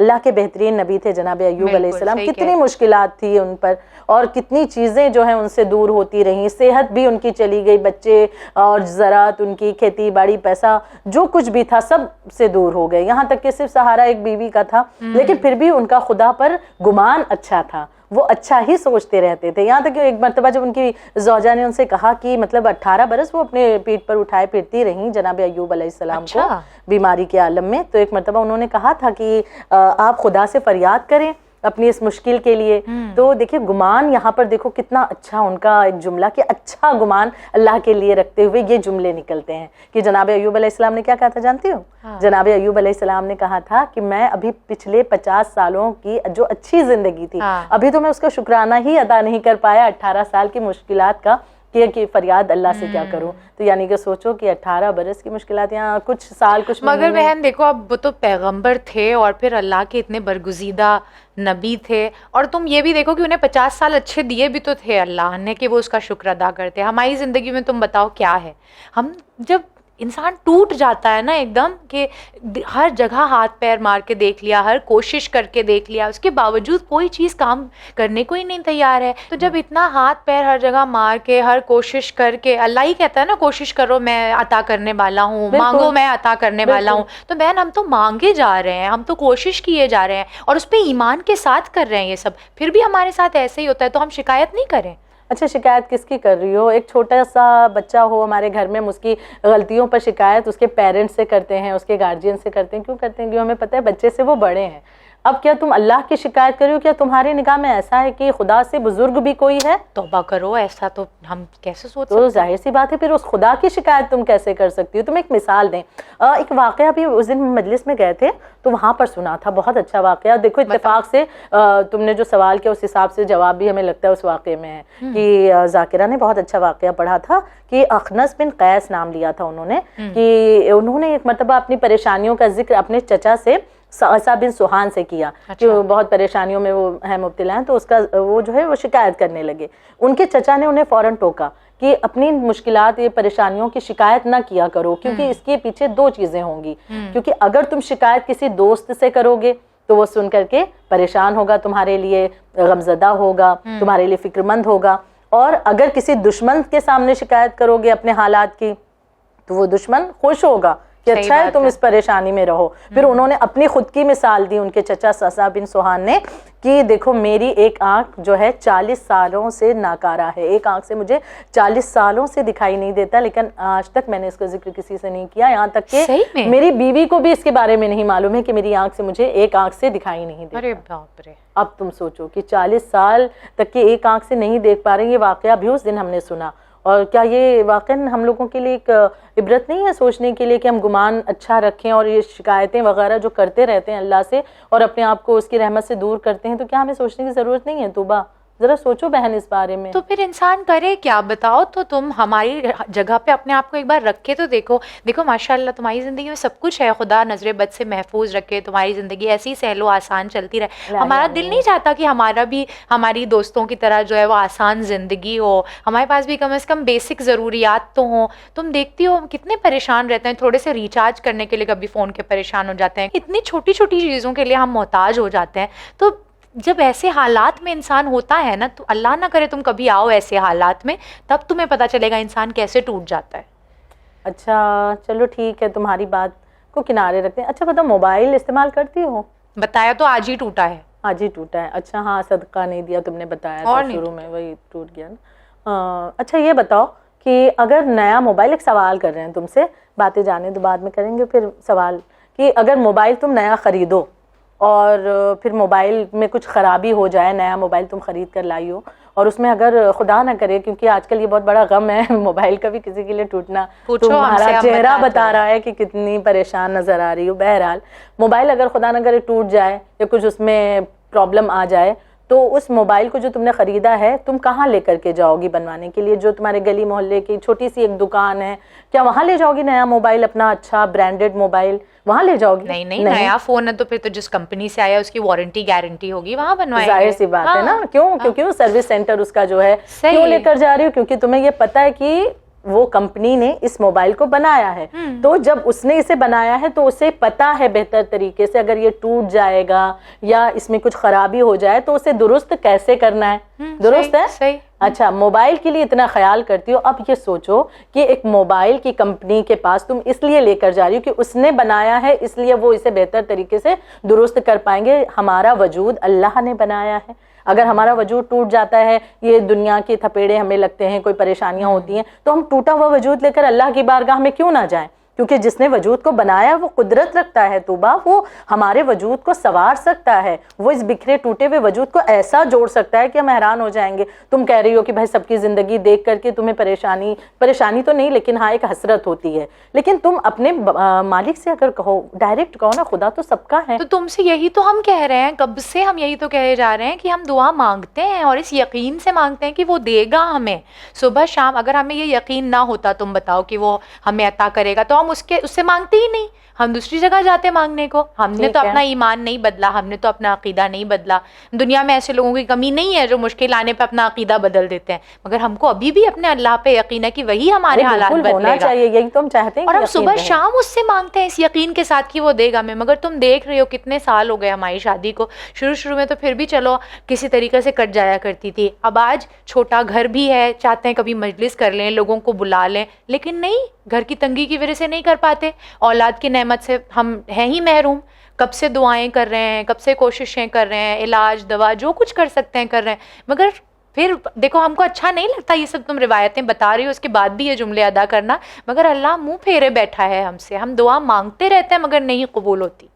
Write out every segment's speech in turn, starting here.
اللہ کے بہترین نبی تھے جناب ایوب علیہ بالکل السلام, صحیح کتنی مشکلات تھی ان پر اور کتنی چیزیں جو ہیں ان سے دور ہوتی رہیں, صحت بھی ان کی چلی گئی, بچے اور زراعت ان کی, کھیتی باڑی, پیسہ جو کچھ بھی تھا سب سے دور ہو گئے, یہاں تک کہ صرف سہارا ایک بیوی کا تھا, لیکن پھر بھی ان کا خدا پر گمان اچھا تھا, وہ اچھا ہی سوچتے رہتے تھے. یہاں تک کہ ایک مرتبہ جب ان کی زوجہ نے ان سے کہا کہ مطلب 18 برس وہ اپنے پیٹ پر اٹھائے پھرتی رہیں جناب ایوب علیہ السلام کو بیماری کے عالم میں, تو ایک مرتبہ انہوں نے کہا تھا کہ آپ خدا سے فریاد کریں اپنی اس مشکل کے لیے. تو دیکھیں گمان یہاں پر دیکھو کتنا اچھا ان کا ایک جملہ کہ اچھا گمان اللہ کے لیے رکھتے ہوئے یہ جملے نکلتے ہیں کہ جناب ایوب علیہ السلام نے کیا کہا تھا جانتی ہو؟ جناب ایوب علیہ السلام نے کہا تھا کہ میں ابھی پچھلے 50 سالوں کی جو اچھی زندگی تھی ابھی تو میں اس کا شکرانہ ہی ادا نہیں کر پایا 18 سال کی مشکلات کا کہ فریاد اللہ سے کیا کروں. تو یعنی کہ سوچو کہ 18 برس کی مشکلات, یہاں کچھ سال کچھ مگر بہن دیکھو اب وہ تو پیغمبر تھے اور پھر اللہ کے اتنے برگزیدہ نبی تھے, اور تم یہ بھی دیکھو کہ انہیں 50 سال اچھے دیے بھی تو تھے اللہ نے کہ وہ اس کا شکر ادا کرتے. ہماری زندگی میں تم بتاؤ کیا ہے, ہم جب انسان ٹوٹ جاتا ہے نا ایک دم کہ ہر جگہ ہاتھ پیر مار کے دیکھ لیا, ہر کوشش کر کے دیکھ لیا, اس کے باوجود کوئی چیز کام کرنے کو ہی نہیں تیار ہے. تو جب اتنا ہاتھ پیر ہر جگہ مار کے ہر کوشش کر کے, اللہ ہی کہتا ہے نا کوشش کرو میں عطا کرنے والا ہوں, مانگو میں عطا کرنے والا ہوں. تو بہن ہم تو مانگے جا رہے ہیں, ہم تو کوشش کیے جا رہے ہیں اور اس پہ ایمان کے ساتھ کر رہے ہیں یہ سب, پھر بھی ہمارے ساتھ ایسے ہی ہوتا ہے. تو ہم شکایت نہیں کریں. اچھا شکایت کس کی کر رہی ہو؟ ایک چھوٹا سا بچہ ہو ہمارے گھر میں, ہم اس کی غلطیوں پر شکایت اس کے پیرنٹس سے کرتے ہیں, اس کے گارجین سے کرتے ہیں. کیوں کرتے ہیں؟ کیوں ہمیں پتہ ہے بچے سے وہ بڑے ہیں. اب کیا تم اللہ کی شکایت کر رہی ہو؟ کیا تمہاری نگاہ میں ایسا ہے کہ خدا سے بزرگ بھی کوئی ہے؟ توبہ کرو, ایسا تو ہم کیسے سوچ سکتے تو ظاہر سی بات ہے پھر اس خدا کی شکایت تم کیسے کر سکتی ہو؟ تم ایک مثال دیں. ایک واقعہ بھی اس دن مجلس میں گئے تھے تو وہاں پر سنا تھا, بہت اچھا واقعہ. دیکھو اتفاق سے تم نے جو سوال کیا اس حساب سے جواب بھی ہمیں لگتا ہے اس واقعے میں ہے کہ ذاکرہ نے بہت اچھا واقعہ پڑھا تھا کہ اخنس بن قیس نام لیا تھا انہوں نے, کہ انہوں نے ایک مرتبہ اپنی پریشانیوں کا ذکر اپنے چچا سے سعصہ بن سوحان سے کیا کہ وہ بہت پریشانیوں میں وہ ہیں مبتلا ہیں. تو اس کا وہ جو ہے وہ شکایت کرنے لگے. ان کے چچا نے انہیں فوراً ٹوکا کہ اپنی مشکلات یہ پریشانیوں کی شکایت نہ کیا کرو, کیونکہ اس کے پیچھے 2 چیزیں ہوں گی. کیونکہ اگر تم شکایت کسی دوست سے کرو گے تو وہ سن کر کے پریشان ہوگا, تمہارے لیے غمزدہ ہوگا, تمہارے لیے فکر مند ہوگا. اور اگر کسی دشمن کے سامنے شکایت کرو گے اپنے حالات کی تو وہ دشمن خوش ہوگا کہ اچھا ہے تم اس پریشانی میں رہو. پھر انہوں نے اپنی خود کی مثال دی ان کے چچا سعصہ بن سوحان نے کہ دیکھو میری ایک آنکھ جو ہے 40 سالوں سے ناکارہ ہے, ایک آنکھ سے مجھے 40 سالوں سے دکھائی نہیں دیتا, لیکن آج تک میں نے اس کا ذکر کسی سے نہیں کیا, یہاں تک کہ میری بیوی کو بھی اس کے بارے میں نہیں معلوم ہے کہ میری آنکھ سے مجھے ایک آنکھ سے دکھائی نہیں دیتا. ارے باپ رے. اب تم سوچو کہ 40 سال تک کہ ایک آنکھ سے نہیں دیکھ پا رہے. یہ واقعہ بھی اس دن ہم نے سنا, اور کیا یہ واقعاً ہم لوگوں کے لیے ایک عبرت نہیں ہے سوچنے کے لیے کہ ہم گمان اچھا رکھیں اور یہ شکایتیں وغیرہ جو کرتے رہتے ہیں اللہ سے اور اپنے آپ کو اس کی رحمت سے دور کرتے ہیں, تو کیا ہمیں سوچنے کی ضرورت نہیں ہے؟ توبہ ذرا سوچو بہن اس بارے میں. تو پھر انسان کرے کیا بتاؤ؟ تو تم ہماری جگہ پہ اپنے آپ کو ایک بار رکھ کے تو دیکھو. دیکھو ماشاءاللہ تمہاری زندگی میں سب کچھ ہے, خدا نظر بد سے محفوظ رکھے, تمہاری زندگی ایسی سہل و آسان چلتی رہے. ہمارا دل نہیں چاہتا کہ ہمارا بھی ہماری دوستوں کی طرح جو ہے وہ آسان زندگی ہو, ہمارے پاس بھی کم از کم بیسک ضروریات تو ہوں. تم دیکھتی ہو کتنے پریشان رہتے ہیں, تھوڑے سے ریچارج کرنے کے لیے کبھی فون کے پریشان ہو جاتے ہیں, اتنی چھوٹی چھوٹی چیزوں کے لیے ہم محتاج ہو جاتے ہیں. تو جب ایسے حالات میں انسان ہوتا ہے نا, تو اللہ نہ کرے تم کبھی آؤ ایسے حالات میں, تب تمہیں پتہ چلے گا انسان کیسے ٹوٹ جاتا ہے. اچھا چلو ٹھیک ہے, تمہاری بات کو کنارے رکھتے ہیں. اچھا بتاؤ موبائل استعمال کرتی ہو؟ بتایا تو آج ہی ٹوٹا ہے. آج ہی ٹوٹا ہے. اچھا ہاں صدقہ نہیں دیا تم نے بتایا تھا شروع میں, وہی ٹوٹ گیا نا. اچھا یہ بتاؤ کہ اگر نیا موبائل, ایک سوال کر رہے ہیں تم سے, باتیں جانے تو بعد میں کریں گے, پھر سوال کہ اگر موبائل تم نیا خریدو اور پھر موبائل میں کچھ خرابی ہو جائے, نیا موبائل تم خرید کر لائی ہو اور اس میں اگر خدا نہ کرے, کیونکہ آج کل یہ بہت بڑا غم ہے موبائل کا بھی کسی کے لیے ٹوٹنا, تمہارا چہرہ بتا رہا ہے کہ کتنی پریشان نظر آ رہی ہو. بہرحال موبائل اگر خدا نہ کرے ٹوٹ جائے یا کچھ اس میں پرابلم آ جائے, تو اس موبائل کو جو تم نے خریدا ہے تم کہاں لے کر کے جاؤ گی بنوانے کے لیے؟ جو تمہارے گلی محلے کی چھوٹی سی ایک دکان ہے, کیا وہاں لے جاؤ گی نیا موبائل, اپنا اچھا برانڈڈ موبائل وہاں لے جاؤ گی؟ نہیں, نیا فون ہے تو پھر تو جس کمپنی سے آیا اس کی وارنٹی گارنٹی ہوگی, وہاں بنوائیں گے. ظاہر سی بات ہے نا. کیوں؟ کیونکہ وہ سروس سینٹر اس کا جو ہے کیوں لے کر جا رہی ہو؟ کیونکہ تمہیں یہ پتہ ہے کہ وہ کمپنی نے اس موبائل کو بنایا ہے, تو جب اس نے اسے بنایا ہے تو اسے پتا ہے بہتر طریقے سے اگر یہ ٹوٹ جائے گا یا اس میں کچھ خرابی ہو جائے تو اسے درست کیسے کرنا ہے. درست ہے, صحیح. اچھا, موبائل کے لیے اتنا خیال کرتی ہو, اب یہ سوچو کہ ایک موبائل کی کمپنی کے پاس تم اس لیے لے کر جا رہی ہو کہ اس نے بنایا ہے, اس لیے وہ اسے بہتر طریقے سے درست کر پائیں گے. ہمارا وجود اللہ نے بنایا ہے, اگر ہمارا وجود ٹوٹ جاتا ہے, یہ دنیا کے تھپیڑے ہمیں لگتے ہیں, کوئی پریشانیاں ہوتی ہیں, تو ہم ٹوٹا ہوا وجود لے کر اللہ کی بارگاہ میں کیوں نہ جائیں, کیونکہ جس نے وجود کو بنایا وہ قدرت رکھتا ہے. توبہ, وہ ہمارے وجود کو سنوار سکتا ہے, وہ اس بکھرے ٹوٹے ہوئے وجود کو ایسا جوڑ سکتا ہے کہ ہم حیران ہو جائیں گے. تم کہہ رہی ہو کہ بھائی سب کی زندگی دیکھ کر کے تمہیں پریشانی تو نہیں, لیکن ہاں ایک حسرت ہوتی ہے. لیکن تم اپنے مالک سے اگر کہو, ڈائریکٹ کہو نا, خدا تو سب کا ہے. تو تم سے یہی تو ہم کہہ رہے ہیں, کب سے ہم یہی تو کہے جا رہے ہیں کہ ہم دعا مانگتے ہیں اور اس یقین سے مانگتے ہیں کہ وہ دے گا ہمیں صبح شام. اگر ہمیں یہ یقین نہ ہوتا, تم بتاؤ, کہ وہ ہمیں عطا کرے گا, تو ہم اس سے مانگتے ہی نہیں, ہم دوسری جگہ جاتے مانگنے کو. ہم نے تو اپنا ایمان نہیں بدلا, ہم نے تو اپنا عقیدہ نہیں بدلا. دنیا میں ایسے لوگوں کی کمی نہیں ہے جو مشکل آنے پہ اپنا عقیدہ بدل دیتے ہیں, مگر ہم کو ابھی بھی اپنے اللہ پہ یقین ہے کہ وہی ہمارے حالات بدلے گا. یہی تو ہم چاہتے ہیں, اور ہم صبح شام اس سے مانگتے ہیں اس یقین کے ساتھ کہ وہ دے گا ہمیں. مگر تم دیکھ رہے ہو کتنے سال ہو گئے ہماری شادی کو. شروع میں تو پھر بھی چلو کسی طریقے سے کٹ جایا کرتی تھی, اب آج چھوٹا گھر بھی ہے, چاہتے ہیں کبھی مجلس کر لیں, لوگوں کو بلا لیں, لیکن نہیں, گھر کی تنگی کی وجہ سے نہیں کر پاتے. اولاد کی نعمت سے ہم ہیں ہی محروم. کب سے دعائیں کر رہے ہیں, کب سے کوششیں کر رہے ہیں, علاج دوا جو کچھ کر سکتے ہیں کر رہے ہیں, مگر پھر دیکھو ہم کو اچھا نہیں لگتا یہ سب تم روایتیں بتا رہی ہو, اس کے بعد بھی یہ جملے ادا کرنا, مگر اللہ منہ پھیرے بیٹھا ہے ہم سے. ہم دعا مانگتے رہتے ہیں مگر نہیں قبول ہوتی.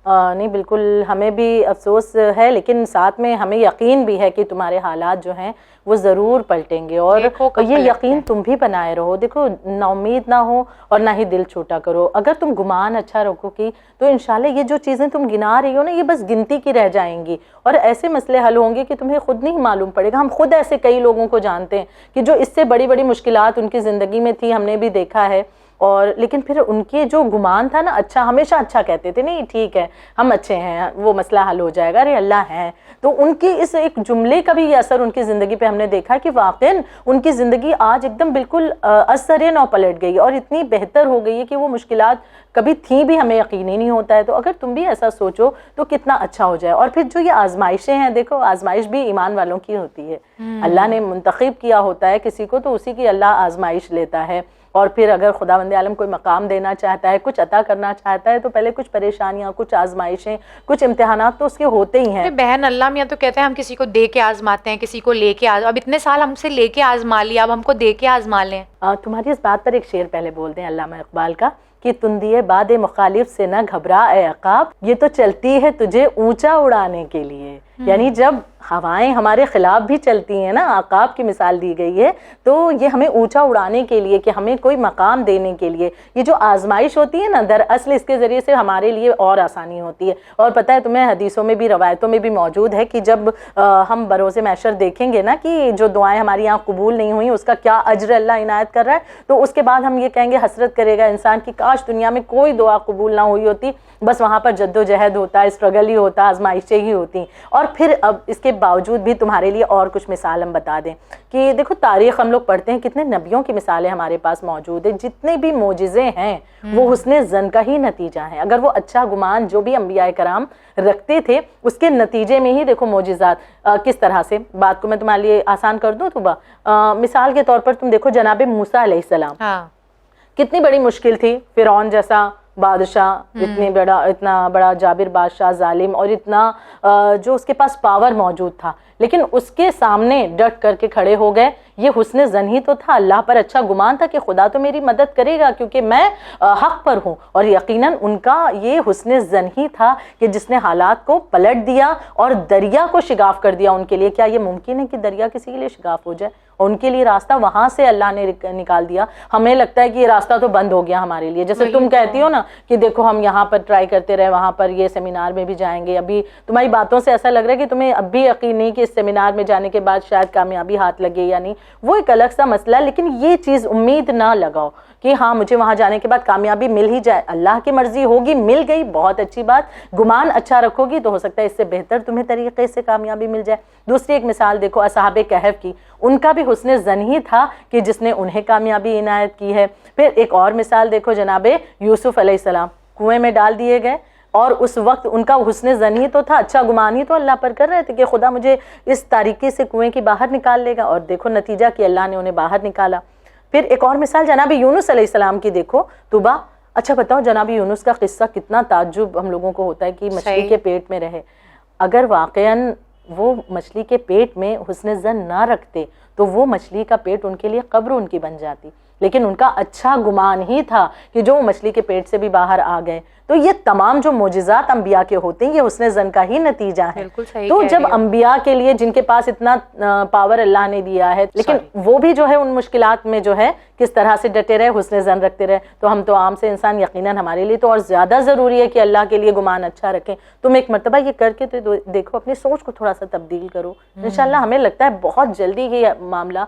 نہیں, بالکل ہمیں بھی افسوس ہے, لیکن ساتھ میں ہمیں یقین بھی ہے کہ تمہارے حالات جو ہیں وہ ضرور پلٹیں گے, اور یہ یقین تم بھی بنائے رہو. دیکھو, نا امید نہ ہو اور نہ ہی دل چھوٹا کرو. اگر تم گمان اچھا رکھو گی تو انشاءاللہ یہ جو چیزیں تم گنا رہی ہو نا, یہ بس گنتی کی رہ جائیں گی, اور ایسے مسئلے حل ہوں گے کہ تمہیں خود نہیں معلوم پڑے گا. ہم خود ایسے کئی لوگوں کو جانتے ہیں کہ جو اس سے بڑی بڑی مشکلات ان کی زندگی میں تھی, ہم نے بھی دیکھا ہے, اور لیکن پھر ان کے جو گمان تھا نا, اچھا, ہمیشہ اچھا کہتے تھے, نہیں ٹھیک ہے ہم اچھے ہیں, وہ مسئلہ حل ہو جائے گا, ارے اللہ ہے. تو ان کی اس ایک جملے کا بھی یہ اثر ان کی زندگی پہ ہم نے دیکھا کہ واقعاً ان کی زندگی آج ایک دم بالکل اثر نو پلٹ گئی, اور اتنی بہتر ہو گئی ہے کہ وہ مشکلات کبھی تھیں بھی ہمیں یقین ہی نہیں ہوتا ہے. تو اگر تم بھی ایسا سوچو تو کتنا اچھا ہو جائے. اور پھر جو یہ آزمائشیں ہیں, دیکھو آزمائش بھی ایمان والوں کی ہوتی ہے, اللہ نے منتخب کیا ہوتا ہے کسی کو, تو اسی کی اللہ آزمائش لیتا ہے. اور پھر اگر خداوند عالم کوئی مقام دینا چاہتا ہے, کچھ عطا کرنا چاہتا ہے, تو پہلے کچھ پریشانیاں, کچھ آزمائشیں, کچھ امتحانات تو اس کے ہوتے ہی ہیں. بہن, اللہ میاں تو کہتے ہیں ہم کسی کو دے کے آزماتے ہیں, کسی کو لے کے اب اتنے سال ہم سے لے کے آزما لیا, اب ہم کو دے کے آزما لیں. تمہاری اس بات پر ایک شعر پہلے بول دیں علامہ اقبال کا, کہ تندیے باد مخالف سے نہ گھبرا اے عقاب, یہ تو چلتی ہے تجھے اونچا اڑانے کے لیے. یعنی جب ہوائیں ہمارے خلاف بھی چلتی ہیں نا, عقاب کی مثال دی گئی ہے, تو یہ ہمیں اونچا اڑانے کے لیے, کہ ہمیں کوئی مقام دینے کے لیے. یہ جو آزمائش ہوتی ہے نا, دراصل اس کے ذریعے سے ہمارے لیے اور آسانی ہوتی ہے. اور پتہ ہے تمہیں, حدیثوں میں بھی روایتوں میں بھی موجود ہے کہ جب ہم بروز محشر دیکھیں گے نا کہ جو دعائیں ہماری یہاں قبول نہیں ہوئیں اس کا کیا اجر اللہ عنایت کر رہا ہے, تو اس کے بعد ہم یہ کہیں گے, حسرت کرے گا انسان کی کاش دنیا میں کوئی دعا قبول نہ ہوئی ہوتی, بس وہاں پر جد و جہد ہوتا, اسٹرگل ہی ہوتا, آزمائشیں ہی ہوتی. اور پھر اب اس کے باوجود بھی تمہارے لیے اور کچھ مثال ہم بتا دیں کہ دیکھو تاریخ ہم لوگ پڑھتے ہیں, کتنے نبیوں کی مثالیں ہمارے پاس موجود ہیں. جتنے بھی معجزے ہیں وہ حسن ظن کا ہی نتیجہ ہیں. اگر وہ اچھا گمان جو بھی انبیاء کرام رکھتے تھے اس کے نتیجے میں ہی دیکھو معجزات کس طرح سے. بات کو میں تمہارے لیے آسان کر دوں تو مثال کے طور پر تم دیکھو جناب موسیٰ علیہ السلام, کتنی بڑی مشکل تھی. فرعون جیسا بادشاہ, اتنا بڑا جابر بادشاہ, ظالم, اور اتنا جو اس کے پاس پاور موجود تھا, لیکن اس کے سامنے ڈٹ کر کے کھڑے ہو گئے. یہ حسن ظن ہی تو تھا, اللہ پر اچھا گمان تھا کہ خدا تو میری مدد کرے گا کیونکہ میں حق پر ہوں. اور یقیناً ان کا یہ حسن ظن ہی تھا کہ جس نے حالات کو پلٹ دیا اور دریا کو شگاف کر دیا ان کے لیے. کیا یہ ممکن ہے کہ دریا کسی کے لیے شگاف ہو جائے؟ ان کے لیے راستہ وہاں سے اللہ نے نکال دیا. ہمیں لگتا ہے کہ یہ راستہ تو بند ہو گیا ہمارے لیے, جیسے تم کہتی ہو نا کہ دیکھو ہم یہاں پر ٹرائی کرتے رہے, وہاں پر یہ سیمینار میں بھی جائیں گے. ابھی تمہاری باتوں سے ایسا لگ رہا ہے کہ تمہیں اب بھی یقین نہیں کہ اس سیمینار میں جانے کے بعد شاید کامیابی ہاتھ لگے یا نہیں, وہ ایک الگ سا مسئلہ. لیکن یہ چیز امید نہ لگاؤ کہ ہاں مجھے وہاں جانے کے بعد کامیابی مل ہی جائے, اللہ کی مرضی ہوگی, مل گئی بہت اچھی بات, گمان اچھا رکھو گی تو ہو سکتا ہے اس سے بہتر تمہیں طریقے سے کامیابی مل جائے. دوسری ایک مثال دیکھو اصحاب کہف کی, ان کا بھی حسن ظن ہی تھا کہ جس نے انہیں کامیابی عنایت کی ہے. پھر ایک اور مثال دیکھو جناب یوسف علیہ السلام کنویں میں ڈال دیے گئے, اور اس وقت ان کا حسن ظن ہی تو تھا, اچھا گمان ہی تو اللہ پر کر رہے تھے کہ خدا مجھے اس تاریکی سے کنویں کی باہر نکال لے گا, اور دیکھو نتیجہ کہ اللہ نے انہیں باہر نکالا. پھر ایک اور مثال جناب یونس علیہ السلام کی دیکھو توبہ. اچھا بتاؤ جناب یونس کا قصہ کتنا تعجب ہم لوگوں کو ہوتا ہے کہ مچھلی کے پیٹ میں رہے. اگر واقعاً وہ مچھلی کے پیٹ میں حسن ظن نہ رکھتے تو وہ مچھلی کا پیٹ ان کے لیے قبر ان کی بن جاتی, لیکن ان کا اچھا گمان ہی تھا کہ جو مچھلی کے پیٹ سے بھی باہر آ گئے. تو یہ تمام جو معجزات انبیاء کے ہوتے ہیں یہ حسن ظن کا ہی نتیجہ ہے. تو جب انبیاء کے لیے جن کے پاس اتنا پاور اللہ نے دیا ہے, لیکن وہ بھی جو ہے ان مشکلات میں جو ہے کس طرح سے ڈٹے رہے, حسن ظن رکھتے رہے, تو ہم تو عام سے انسان یقیناً ہمارے لیے تو اور زیادہ ضروری ہے کہ اللہ کے لیے گمان اچھا رکھیں. تم ایک مرتبہ یہ کر کے تو دیکھو, اپنی سوچ کو تھوڑا سا تبدیل کرو, انشاءاللہ ہمیں لگتا ہے بہت جلدی یہ معاملہ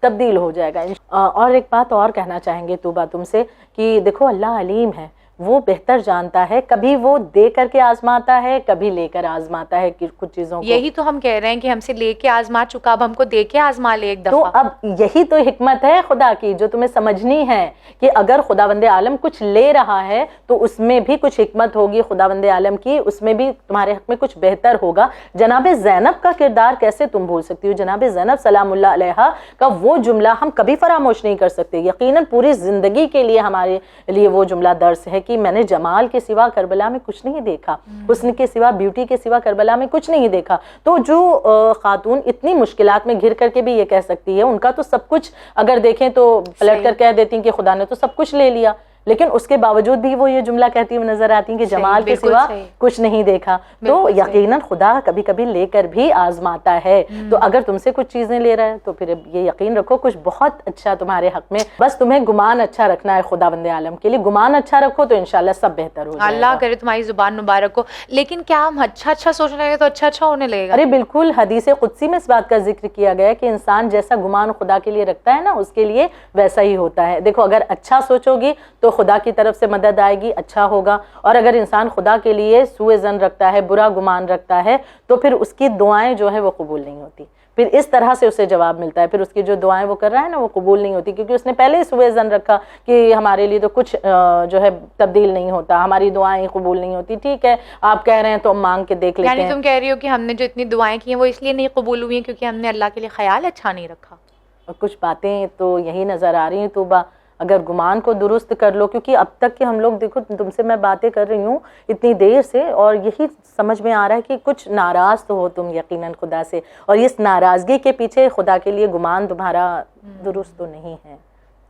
تبدیل ہو جائے گا. اور ایک بات اور کہنا چاہیں گے توبہ تم سے کہ دیکھو اللہ علیم ہے, وہ بہتر جانتا ہے, کبھی وہ دے کر کے آزماتا ہے, کبھی لے کر آزماتا ہے کہ کچھ چیزوں کو. یہی تو ہم کہہ رہے ہیں کہ ہم سے لے کے آزما چکا, اب ہم کو دے کے آزما لے ایک دفعہ. تو اب یہی تو حکمت ہے خدا کی جو تمہیں سمجھنی ہے کہ اگر خداوند عالم کچھ لے رہا ہے تو اس میں بھی کچھ حکمت ہوگی خداوند عالم کی, اس میں بھی تمہارے حق میں کچھ بہتر ہوگا. جناب زینب کا کردار کیسے تم بھول سکتی ہو؟ جناب زینب سلام اللہ علیہا کا وہ جملہ ہم کبھی فراموش نہیں کر سکتے. یقیناً پوری زندگی کے لیے ہمارے لیے وہ جملہ درس ہے کہ میں نے جمال کے سوا کربلا میں کچھ نہیں دیکھا, حسن کے سوا, بیوٹی کے سوا کربلا میں کچھ نہیں دیکھا. تو جو خاتون اتنی مشکلات میں گھر کر کے بھی یہ کہہ سکتی ہے, ان کا تو سب کچھ اگر دیکھیں تو پلٹ کر کہہ دیتی ہیں کہ خدا نے تو سب کچھ لے لیا, لیکن اس کے باوجود بھی وہ یہ جملہ کہتی ہوئی نظر آتی ہیں کہ جمال کے سوا کچھ نہیں دیکھا. تو یقیناً خدا کبھی کبھی لے کر بھی آزماتا ہے. تو اگر تم سے کچھ چیزیں لے رہا ہے تو پھر یہ یقین رکھو کچھ بہت اچھا تمہارے حق میں, بس تمہیں گمان اچھا رکھنا ہے خداوند عالم کے لیے. گمان اچھا رکھو تو انشاءاللہ سب بہتر ہو جائے گا. اللہ کرے تمہاری زبان مبارک ہو. لیکن کیا ہم اچھا اچھا سوچنے لگے تو اچھا اچھا ہونے لگے گا؟ ارے بالکل, حدیث قدسی میں اس بات کا ذکر کیا گیا ہے کہ انسان جیسا گمان خدا کے لیے رکھتا ہے نا اس کے لیے ویسا ہی ہوتا ہے. دیکھو اگر اچھا سوچو گی تو خدا کی طرف سے مدد آئے گی, اچھا ہوگا. اور اگر انسان خدا کے لیے سوء ظن رکھتا ہے, برا گمان رکھتا ہے, تو پھر اس کی دعائیں جو ہے وہ قبول نہیں ہوتی. پھر اس طرح سے اسے جواب ملتا ہے, پھر اس کی جو دعائیں وہ کر رہا ہے نا وہ قبول نہیں ہوتی, کیونکہ اس نے پہلے ہی سوء ظن رکھا کہ ہمارے لیے تو کچھ جو ہے تبدیل نہیں ہوتا, ہماری دعائیں قبول نہیں ہوتی. ٹھیک ہے آپ کہہ رہے ہیں تو ہم مانگ کے دیکھ لیتے ہیں. یعنی تم کہہ رہی ہو کہ ہم نے جو اتنی دعائیں کی ہیں وہ اس لیے نہیں قبول ہوئی ہیں کیونکہ ہم نے اللہ کے لیے خیال اچھا نہیں رکھا. اور کچھ باتیں تو یہی نظر آ رہی ہیں توبہ, اگر گمان کو درست کر لو, کیونکہ اب تک کہ ہم لوگ دیکھو تم سے میں باتیں کر رہی ہوں اتنی دیر سے, اور یہی سمجھ میں آ رہا ہے کہ کچھ ناراض تو ہو تم یقیناً خدا سے, اور اس ناراضگی کے پیچھے خدا کے لیے گمان تمہارا درست تو نہیں ہے.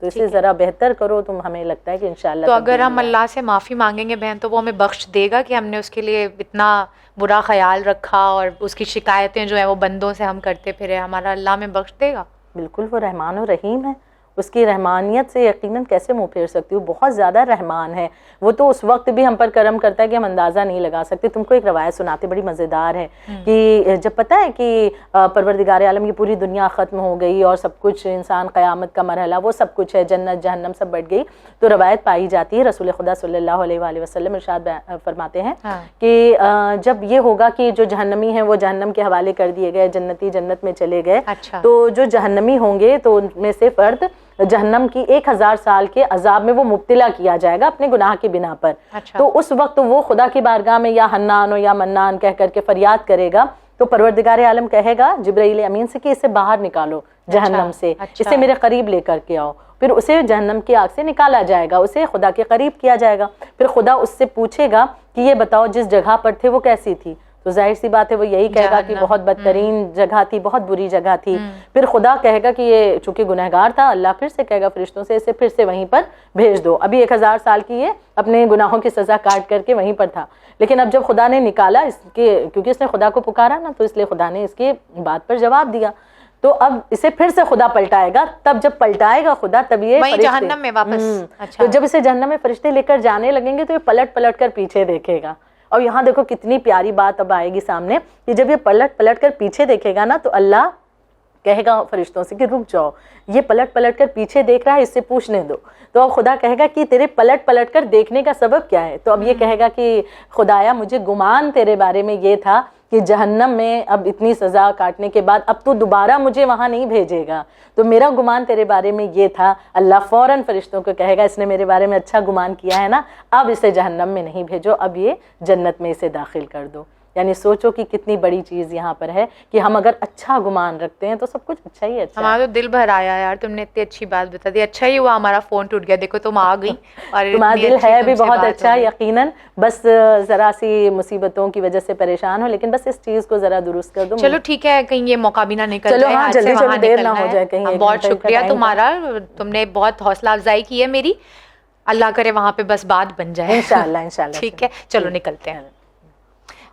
تو اسے ذرا بہتر کرو تم, ہمیں لگتا ہے کہ انشاءاللہ. تو اگر ہم اللہ سے معافی مانگیں گے بہن تو وہ ہمیں بخش دے گا کہ ہم نے اس کے لیے اتنا برا خیال رکھا اور اس کی شکایتیں جو ہیں وہ بندوں سے ہم کرتے پھرے, ہمارا اللہ ہمیں بخش دے گا؟ بالکل, وہ رحمان و رحیم ہے, اس کی رحمانیت سے یقیناً کیسے منہ پھیر سکتی ہوں, بہت زیادہ رحمان ہے وہ. تو اس وقت بھی ہم پر کرم کرتا ہے کہ ہم اندازہ نہیں لگا سکتے. تم کو ایک روایت سناتے بڑی مزیدار ہے کہ جب پتہ ہے کہ پروردگار عالم کی پوری دنیا ختم ہو گئی اور سب کچھ, انسان قیامت کا مرحلہ وہ سب کچھ ہے, جنت جہنم سب بٹ گئی, تو روایت پائی جاتی ہے رسول خدا صلی اللہ علیہ وآلہ وسلم ارشاد فرماتے ہیں کہ جب یہ ہوگا کہ جو جہنمی ہیں وہ جہنم کے حوالے کر دیے گئے, جنتی جنت میں چلے گئے, تو جو جہنمی ہوں گے تو ان میں سے فرد جہنم کی 1000 سال کے عذاب میں وہ مبتلا کیا جائے گا اپنے گناہ کی بنا پر. تو اس وقت وہ خدا کی بارگاہ میں یا حنان ہو یا منان کہہ کر کے فریاد کرے گا, تو پروردگار عالم کہے گا جبرائیل امین سے کہ اسے باہر نکالو جہنم سے, اسے میرے قریب لے کر کے آؤ. پھر اسے جہنم کی آگ سے نکالا جائے گا, اسے خدا کے قریب کیا جائے گا. پھر خدا اس سے پوچھے گا کہ یہ بتاؤ جس جگہ پر تھے وہ کیسی تھی؟ تو ظاہر سی بات ہے وہ یہی کہے گا کہ بہت بدترین جگہ تھی, بہت بری جگہ تھی. پھر خدا کہے گا کہ یہ چونکہ گنہگار تھا, اللہ پھر سے کہے گا فرشتوں سے اسے پھر سے وہیں پر بھیج دو. ابھی 1000 سال کی یہ اپنے گناہوں کی سزا کاٹ کر کے وہیں پر تھا, لیکن اب جب خدا نے نکالا اس کے, کیونکہ اس نے خدا کو پکارا نا, تو اس لیے خدا نے اس کی بات پر جواب دیا. تو اب اسے پھر سے خدا پلٹائے گا, تب جب پلٹائے گا خدا تب یہ جہنم میں واپس, تو جب اسے جہنم میں فرشتے لے کر جانے لگیں گے تو یہ پلٹ پلٹ کر پیچھے دیکھے گا. اور یہاں دیکھو کتنی پیاری بات اب آئے گی سامنے کہ جب یہ پلٹ پلٹ کر پیچھے دیکھے گا نا تو اللہ کہے گا فرشتوں سے کہ رک جاؤ, یہ پلٹ پلٹ کر پیچھے دیکھ رہا ہے, اس سے پوچھنے دو. تو اب خدا کہے گا کہ تیرے پلٹ پلٹ کر دیکھنے کا سبب کیا ہے؟ تو اب یہ کہے گا کہ خدایا مجھے گمان تیرے بارے میں یہ تھا کہ جہنم میں اب اتنی سزا کاٹنے کے بعد اب تو دوبارہ مجھے وہاں نہیں بھیجے گا, تو میرا گمان تیرے بارے میں یہ تھا. اللہ فوراً فرشتوں کو کہے گا اس نے میرے بارے میں اچھا گمان کیا ہے نا, اب اسے جہنم میں نہیں بھیجو, اب یہ جنت میں اسے داخل کر دو. یعنی سوچو کہ کتنی بڑی چیز یہاں پر ہے کہ ہم اگر اچھا گمان رکھتے ہیں تو سب کچھ اچھا ہی اچھا. ہمارا تو دل بھر آیا یار, تم نے اتنی اچھی بات بتا دی. اچھا ہی ہوا ہمارا فون ٹوٹ گیا, دیکھو تم آ گئی. اور تمہارا دل ہے بھی بہت اچھا یقیناً, بس ذرا سی مصیبتوں کی وجہ سے پریشان ہو, لیکن بس اس چیز کو ذرا درست کر دو. چلو ٹھیک ہے, کہیں یہ موقع بھی نہ نکل چلو جائے, ہاں آج سے جلدی وہاں چلو, دیر نہ نکلنا ہو ہے. جائے کہیں. بہت شکریہ تمہارا, تم نے بہت حوصلہ افزائی کی ہے میری. اللہ کرے وہاں پہ بس بات بن جائے انشاءاللہ انشاءاللہ. ٹھیک ہے, چلو نکلتے ہیں.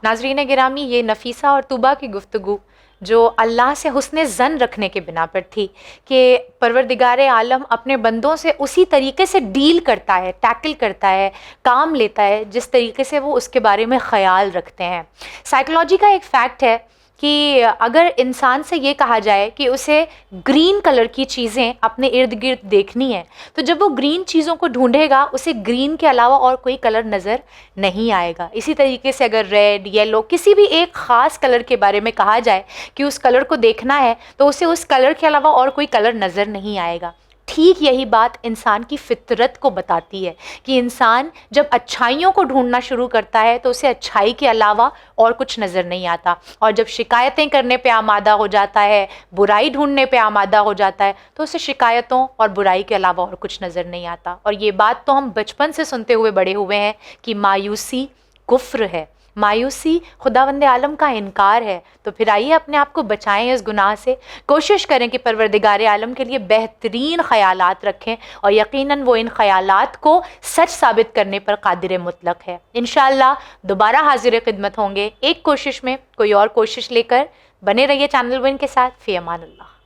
ناظرین گرامی, یہ نفیسہ اور طوبیٰ کی گفتگو جو اللہ سے حسن ظن رکھنے کے بنا پر تھی کہ پروردگار عالم اپنے بندوں سے اسی طریقے سے ڈیل کرتا ہے, ٹیکل کرتا ہے, کام لیتا ہے جس طریقے سے وہ اس کے بارے میں خیال رکھتے ہیں. سائیکلوجی کا ایک فیکٹ ہے کہ اگر انسان سے یہ کہا جائے کہ اسے گرین کلر کی چیزیں اپنے ارد گرد دیکھنی ہیں, تو جب وہ گرین چیزوں کو ڈھونڈے گا اسے گرین کے علاوہ اور کوئی کلر نظر نہیں آئے گا. اسی طریقے سے اگر ریڈ, یلو, کسی بھی ایک خاص کلر کے بارے میں کہا جائے کہ اس کلر کو دیکھنا ہے تو اسے اس کلر کے علاوہ اور کوئی کلر نظر نہیں آئے گا. ٹھیک یہی بات انسان کی فطرت کو بتاتی ہے کہ انسان جب اچھائیوں کو ڈھونڈنا شروع کرتا ہے تو اسے اچھائی کے علاوہ اور کچھ نظر نہیں آتا, اور جب شکایتیں کرنے پہ آمادہ ہو جاتا ہے, برائی ڈھونڈنے پہ آمادہ ہو جاتا ہے, تو اسے شکایتوں اور برائی کے علاوہ اور کچھ نظر نہیں آتا. اور یہ بات تو ہم بچپن سے سنتے ہوئے بڑے ہوئے ہیں کہ مایوسی کفر ہے, مایوسی خداوند عالم کا انکار ہے. تو پھر آئیے اپنے آپ کو بچائیں اس گناہ سے, کوشش کریں کہ پروردگار عالم کے لیے بہترین خیالات رکھیں, اور یقیناً وہ ان خیالات کو سچ ثابت کرنے پر قادر مطلق ہے. انشاءاللہ دوبارہ حاضر خدمت ہوں گے ایک کوشش میں کوئی اور کوشش لے کر. بنے رہیے چینل ون کے ساتھ. فی امان اللہ.